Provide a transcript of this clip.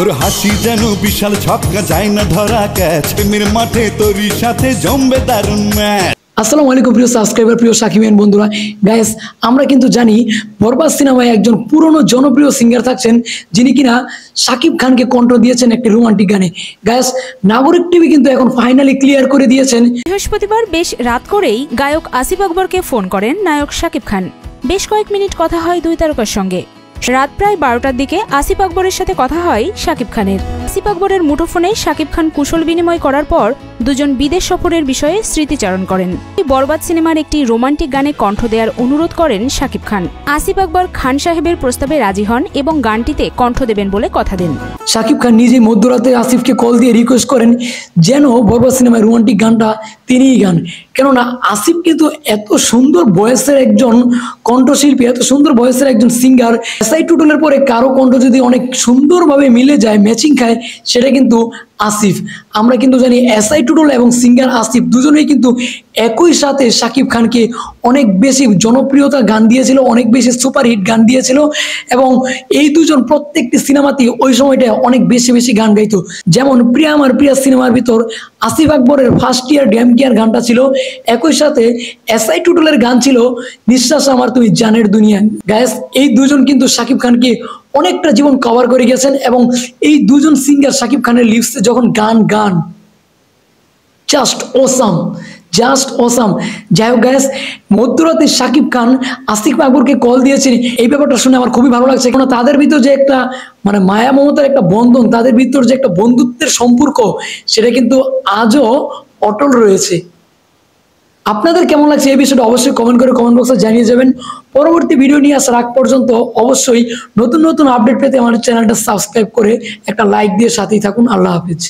তোর হাসি যেন বিশাল ছক্কা, যায় না ধরা ক্যাচ, প্রেমের মাঠে তোরই সাথে জমবে দারুণ ম্যাচ। আসসালামু আলাইকুম প্রিয় সাবস্ক্রাইবার, প্রিয় সাকিবিয়ান বন্ধুরা। গাইস, আমরা কিন্তু জানি বরবাদ সিনেমায় একজন পুরনো জনপ্রিয় সিঙ্গার থাকছেন, যিনি কিনা শাকিব খানকে কণ্ঠ দিয়েছেন একটি রোমান্টিক গানে। গাইস, নাগরিক টিভি কিন্তু এখন ফাইনালি ক্লিয়ার করে দিয়েছেন। বৃহস্পতিবার বেশ রাত করেই গায়ক আসিফ আকবরকে ফোন করেন নায়ক শাকিব খান। বেশ কয়েক মিনিট কথা হয় দুই তারকার সঙ্গে। রাত প্রায় 12টার দিকে আসিফ আকবরের সাথে কথা হয় শাকিব খানের। আসিফ আকবরের মুঠোফোনে শাকিব খান কুশল বিনিময় করার পর দুজন বিদেশ সফরের বিষয়ে স্মৃতিচারণ করেন। বরবাদ সিনেমার একটি রোমান্টিক গানে কণ্ঠ দেওয়ার অনুরোধ করেন শাকিব খান। আসিফ আকবর খান সাহেবের প্রস্তাবে রাজি হন এবং গানটিতে কণ্ঠ দেবেন বলে কথা দেন। শাকিব খান নিজে মধ্যরাতে আসিফকে কল দিয়ে রিকোয়েস্ট করেন যেন বরবাদ সিনেমায় রোমান্টিক গানটা তিনিই গান। কেননা আসিফ কিন্তু এত সুন্দর ভয়েসের একজন কণ্ঠশিল্পী, এত সুন্দর ভয়েসের একজন সিঙ্গার। এসআই টুটুলের পরে কারো কণ্ঠ যদি অনেক সুন্দরভাবে মিলে যায়, ম্যাচিং খায়, সেটা কিন্তু আসিফ। আমরা কিন্তু জানি এসআই টুটুল এবং সিঙ্গার আসিফ দুজনেই কিন্তু একই সাথে শাকিব খানকে অনেক বেশি জনপ্রিয়তা গান দিয়েছিল, অনেক বেশি সুপারহিট গান দিয়েছিল। এবং এই দুজন প্রত্যেকটি সিনেমাতে ওই সময়টায় অনেক বেশি বেশি গান গাইতো। যেমন প্রিয়া আমার প্রিয়া সিনেমার ভিতর আসিফ আকবরের ফার্স্ট ইয়ার ড্যাম কেয়ার গানটা ছিল, একই সাথে এসআই টুটুলের গান ছিল নিঃশ্বাস আমার তুমি জানের দুনিয়া। গাইস, এই দুজন কিন্তু শাকিব খানকে অনেকটা জীবন কভার করে গেছেন। এবং এই দুজন সিঙ্গার শাকিব খানের লিপসে যখন গান জাস্ট অসাম, জাস্ট অসাম। যাই হোক গাইস, মধ্যরাতে শাকিব খান আসিফ আকবরকে কল দিয়েছেন, এই ব্যাপারটা শুনে আমার খুবই ভালো লাগছে। কারণ তাদের ভিতর যে একটা মায়া মমতার একটা বন্ধন, তাদের ভিতর যে একটা বন্ধুত্বের সম্পর্ক, সেটা কিন্তু আজও অটল রয়েছে। আপনাদের কেমন লাগছে এই বিষয়টা অবশ্যই কমেন্ট করে কমেন্ট বক্সে জানিয়ে যাবেন। পরবর্তী ভিডিও নিয়ে আসার আগ পর্যন্ত অবশ্যই নতুন নতুন আপডেট পেতে আমাদের চ্যানেলটা সাবস্ক্রাইব করে একটা লাইক দিয়ে সাথেই থাকুন। আল্লাহ হাফেজ।